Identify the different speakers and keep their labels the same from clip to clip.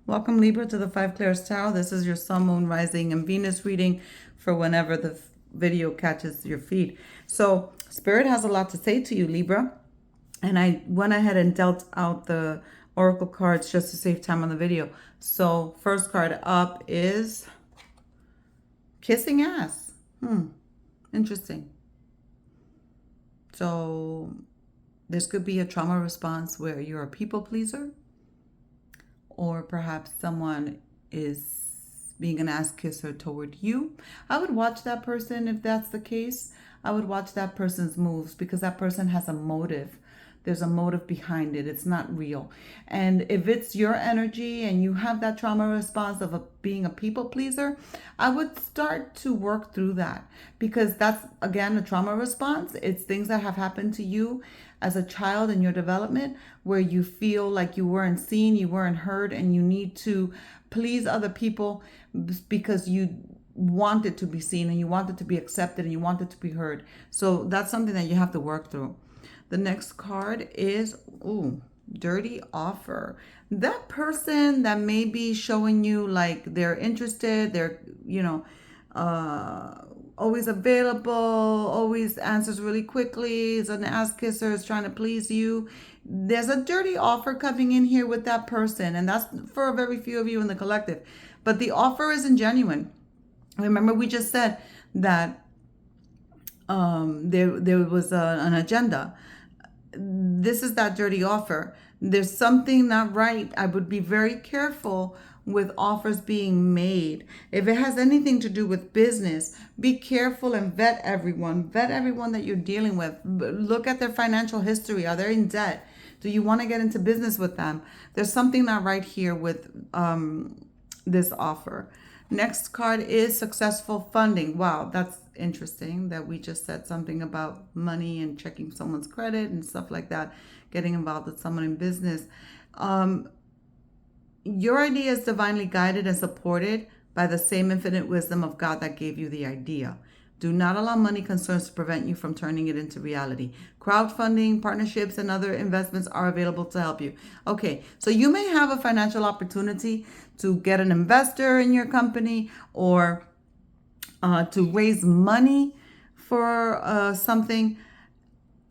Speaker 1: Welcome, Libra, to the Five Clairs Tarot. This is your Sun, Moon, Rising, and Venus reading for whenever the video catches your feed. So, Spirit has a lot to say to you, Libra. And I went ahead and dealt out the oracle cards just to save time on the video. So, first card up is kissing ass. Interesting. So, this could be a trauma response where you're a people pleaser, or perhaps someone is being an ass kisser toward you. I would watch that person if that's the case. I would watch that person's moves because that person has a motive. There's a motive behind it. It's not real. And if it's your energy and you have that trauma response of being a people pleaser, I would start to work through that because that's, again, a trauma response. It's things that have happened to you as a child in your development where you feel like you weren't seen, you weren't heard, and you need to please other people because you wanted to be seen and you wanted to be accepted and you wanted to be heard. So that's something that you have to work through. The next card is, dirty offer. That person that may be showing you like they're interested, they're, always available, always answers really quickly, is an ass kisser, is trying to please you. There's a dirty offer coming in here with that person, and that's for a very few of you in the collective. But the offer isn't genuine. Remember, we just said that there was an agenda. This is that dirty offer. There's something not right. I would be very careful with offers being made. If it has anything to do with business, be careful and vet everyone. Vet everyone that you're dealing with. Look at their financial history. Are they in debt? Do you want to get into business with them? There's something not right here with this offer. Next card is successful funding. Wow, that's interesting that we just said something about money and checking someone's credit and stuff like that, getting involved with someone in business. Your idea is divinely guided and supported by the same infinite wisdom of God that gave you the idea. Do not allow money concerns to prevent you from turning it into reality. Crowdfunding, partnerships, and other investments are available to help you. Okay, so you may have a financial opportunity to get an investor in your company or to raise money for something.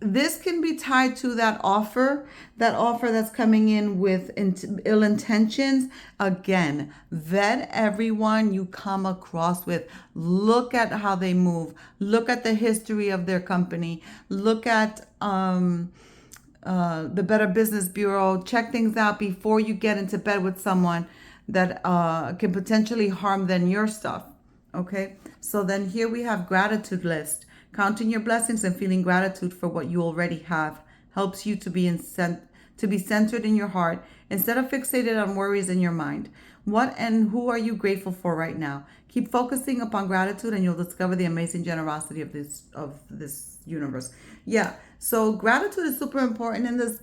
Speaker 1: This can be tied to that offer that's coming in with ill intentions. Again, vet everyone you come across with. Look at how they move. Look at the history of their company. Look at the Better Business Bureau. Check things out before you get into bed with someone that can potentially harm then your stuff. Okay, so then here we have gratitude list. Counting your blessings and feeling gratitude for what you already have helps you to be centered in your heart instead of fixated on worries in your mind. What and who are you grateful for right now? Keep focusing upon gratitude and you'll discover the amazing generosity of this universe. Yeah, so gratitude is super important in this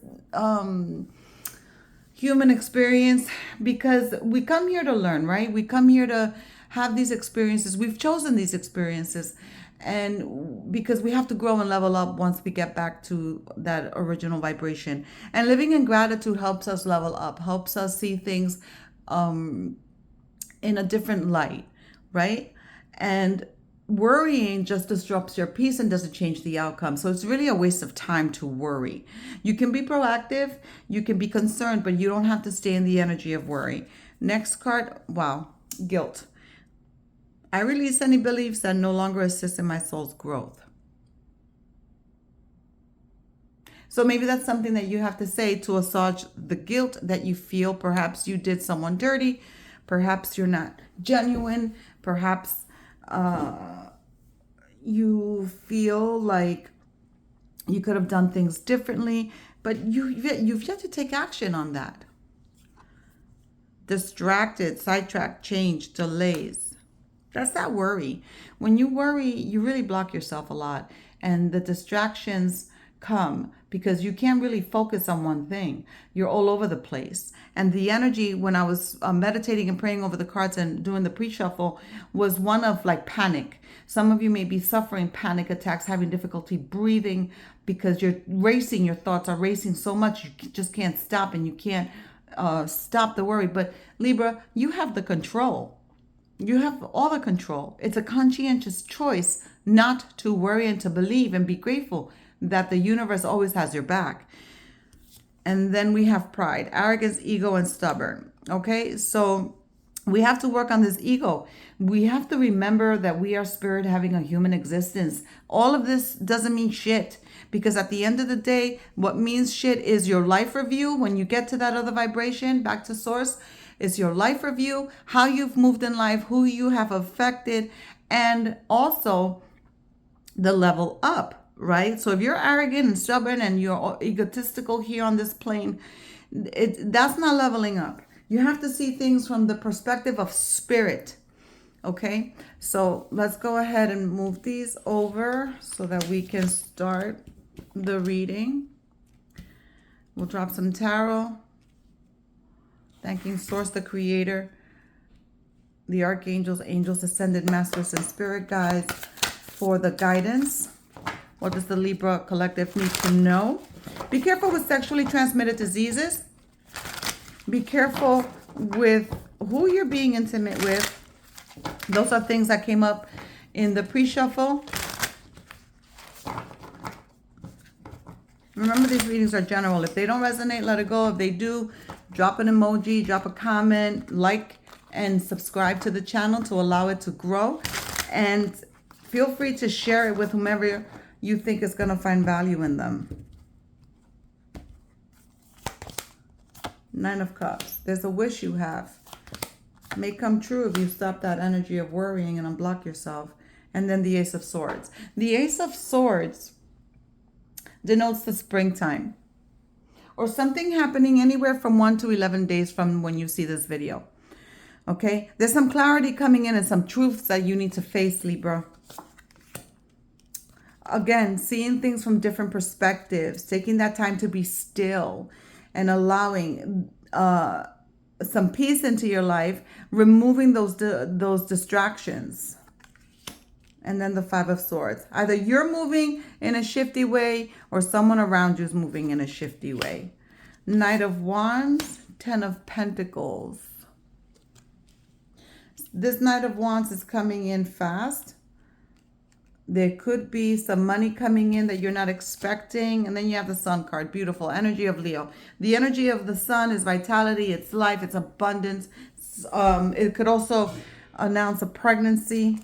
Speaker 1: human experience because we come here to learn, right? We come here to have these experiences. We've chosen these experiences. And because we have to grow and level up once we get back to that original vibration. And living in gratitude helps us level up, helps us see things in a different light, right? And worrying just disrupts your peace and doesn't change the outcome. So it's really a waste of time to worry. You can be proactive, you can be concerned, but you don't have to stay in the energy of worry. Next card, wow, guilt. I release any beliefs that no longer assist in my soul's growth. So maybe that's something that you have to say to assuage the guilt that you feel. Perhaps you did someone dirty. Perhaps you're not genuine. Perhaps you feel like you could have done things differently, but you've yet to take action on that. Distracted, sidetracked, change, delays. That's that worry. When you worry, you really block yourself a lot. And the distractions come because you can't really focus on one thing. You're all over the place. And the energy when I was meditating and praying over the cards and doing the pre-shuffle was one of like panic. Some of you may be suffering panic attacks, having difficulty breathing because you're racing. Your thoughts are racing so much you just can't stop and you can't stop the worry. But Libra, you have the control. You have all the control. It's a conscientious choice not to worry and to believe and be grateful that the universe always has your back. And then we have pride, arrogance, ego, and stubborn. Okay, so we have to work on this ego. We have to remember that we are spirit having a human existence. All of this doesn't mean shit, because at the end of the day, what means shit is your life review. When you get to that other vibration, back to source, it's your life review, how you've moved in life, who you have affected, and also the level up, right? So if you're arrogant and stubborn and you're egotistical here on this plane, that's not leveling up. You have to see things from the perspective of spirit. Okay, so let's go ahead and move these over so that we can start the reading. We'll drop some tarot, thanking Source, the Creator, the archangels, angels, ascended masters, and spirit guides for the guidance. What does the Libra collective need to know? Be careful with sexually transmitted diseases. Be careful with who you're being intimate with. Those are things that came up in the pre-shuffle. Remember, these readings are general. If they don't resonate, let it go. If they do, drop an emoji, drop a comment, like, and subscribe to the channel to allow it to grow. And feel free to share it with whomever you think is going to find value in them. Nine of Cups. There's a wish you have. May come true if you stop that energy of worrying and unblock yourself. And then the Ace of Swords. The Ace of Swords denotes the springtime, or something happening anywhere from 1 to 11 days from when you see this video. Okay, there's some clarity coming in and some truths that you need to face, Libra. Again, seeing things from different perspectives, taking that time to be still and allowing some peace into your life, removing those distractions. And then the Five of Swords. Either you're moving in a shifty way or someone around you is moving in a shifty way. Knight of Wands, Ten of Pentacles. This Knight of Wands is coming in fast. There could be some money coming in that you're not expecting. And then you have the Sun card. Beautiful. Energy of Leo. The energy of the Sun is vitality. It's life. It's abundance. It could also announce a pregnancy.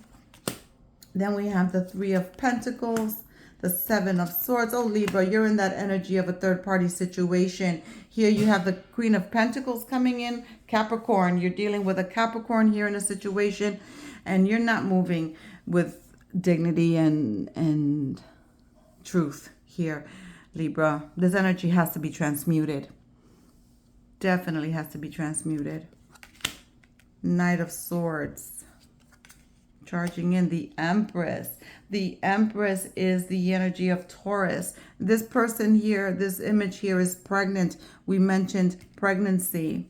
Speaker 1: Then we have the Three of Pentacles. The Seven of Swords. Oh, Libra, you're in that energy of a third-party situation. Here you have the Queen of Pentacles coming in. Capricorn. You're dealing with a Capricorn here in a situation. And you're not moving with dignity and truth here, Libra. This energy has to be transmuted. Definitely has to be transmuted. Knight of Swords. Charging in the Empress. The Empress is the energy of Taurus. This person here, this image here is pregnant. We mentioned pregnancy.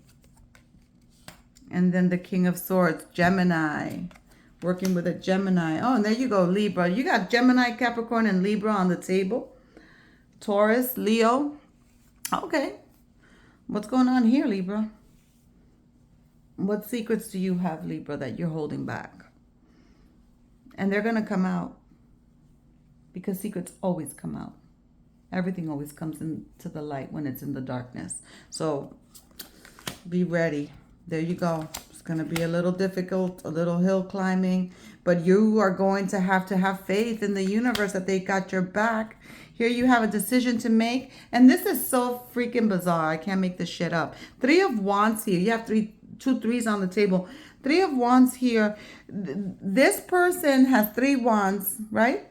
Speaker 1: And then the King of Swords, Gemini. Working with a Gemini. Oh, and there you go, Libra. You got Gemini, Capricorn, and Libra on the table. Taurus, Leo. Okay. What's going on here, Libra? What secrets do you have, Libra, that you're holding back? And they're going to come out. Because secrets always come out. Everything always comes into the light when it's in the darkness. So be ready. There you go. Going to be a little difficult, a little hill climbing, but you are going to have faith in the universe that they got your back. Here you have a decision to make, and this is so freaking bizarre. I can't make this shit up. Three of Wands here. You have two threes on the table. Three of Wands here. This person has 3 wands, right?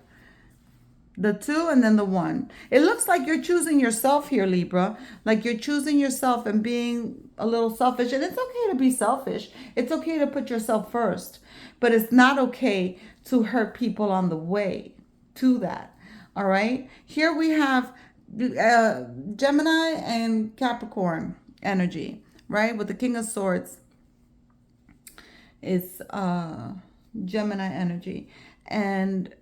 Speaker 1: The 2 and then the 1. It looks like you're choosing yourself here, Libra. Like you're choosing yourself and being a little selfish. And it's okay to be selfish. It's okay to put yourself first. But it's not okay to hurt people on the way to that. All right? Here we have Gemini and Capricorn energy, right? With the King of Swords. It's Gemini energy. And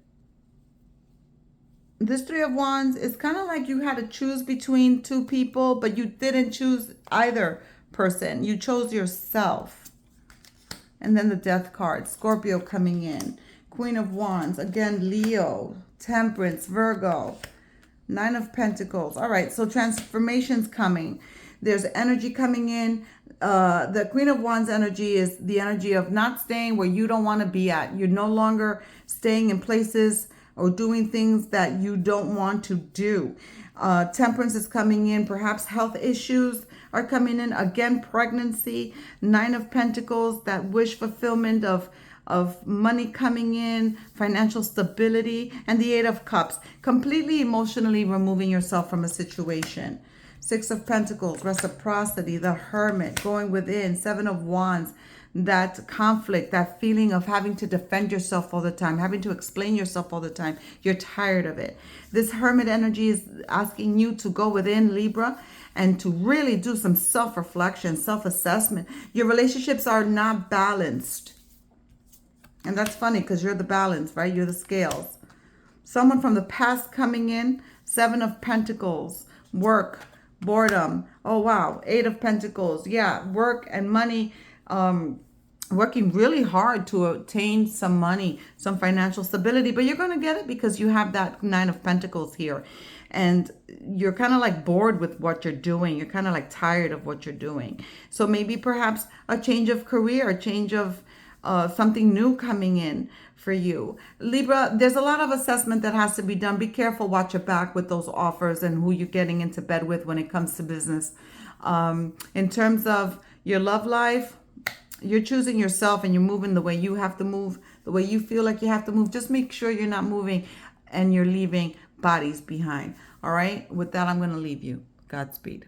Speaker 1: this Three of Wands is kind of like you had to choose between 2 people, but you didn't choose either person. You chose yourself. And then the Death card, Scorpio coming in. Queen of Wands, again, Leo, Temperance, Virgo, Nine of Pentacles. All right, so transformation's coming. There's energy coming in. The Queen of Wands energy is the energy of not staying where you don't want to be at. You're no longer staying in places or doing things that you don't want to do. Temperance is coming in. Perhaps health issues are coming in. Again, pregnancy. Nine of Pentacles, that wish fulfillment of money coming in, financial stability, and the Eight of Cups, completely emotionally removing yourself from a situation. Six of Pentacles, reciprocity, the Hermit, going within. Seven of Wands, that conflict, that feeling of having to defend yourself all the time, having to explain yourself all the time. You're tired of it. This Hermit energy is asking you to go within, Libra, and to really do some self-reflection, self-assessment. Your relationships are not balanced. And that's funny because you're the balance, right? You're the scales. Someone from the past coming in. Seven of Pentacles, work, boredom. Oh, wow. Eight of Pentacles. Yeah, work and money. Working really hard to obtain some money, some financial stability. But you're going to get it because you have that Nine of Pentacles here. And you're kind of like bored with what you're doing. You're kind of like tired of what you're doing. So maybe perhaps a change of career, a change of something new coming in for you. Libra, there's a lot of assessment that has to be done. Be careful, watch your back with those offers and who you're getting into bed with when it comes to business. In terms of your love life, you're choosing yourself and you're moving the way you have to move, the way you feel like you have to move. Just make sure you're not moving and you're leaving bodies behind. All right? With that, I'm going to leave you. Godspeed.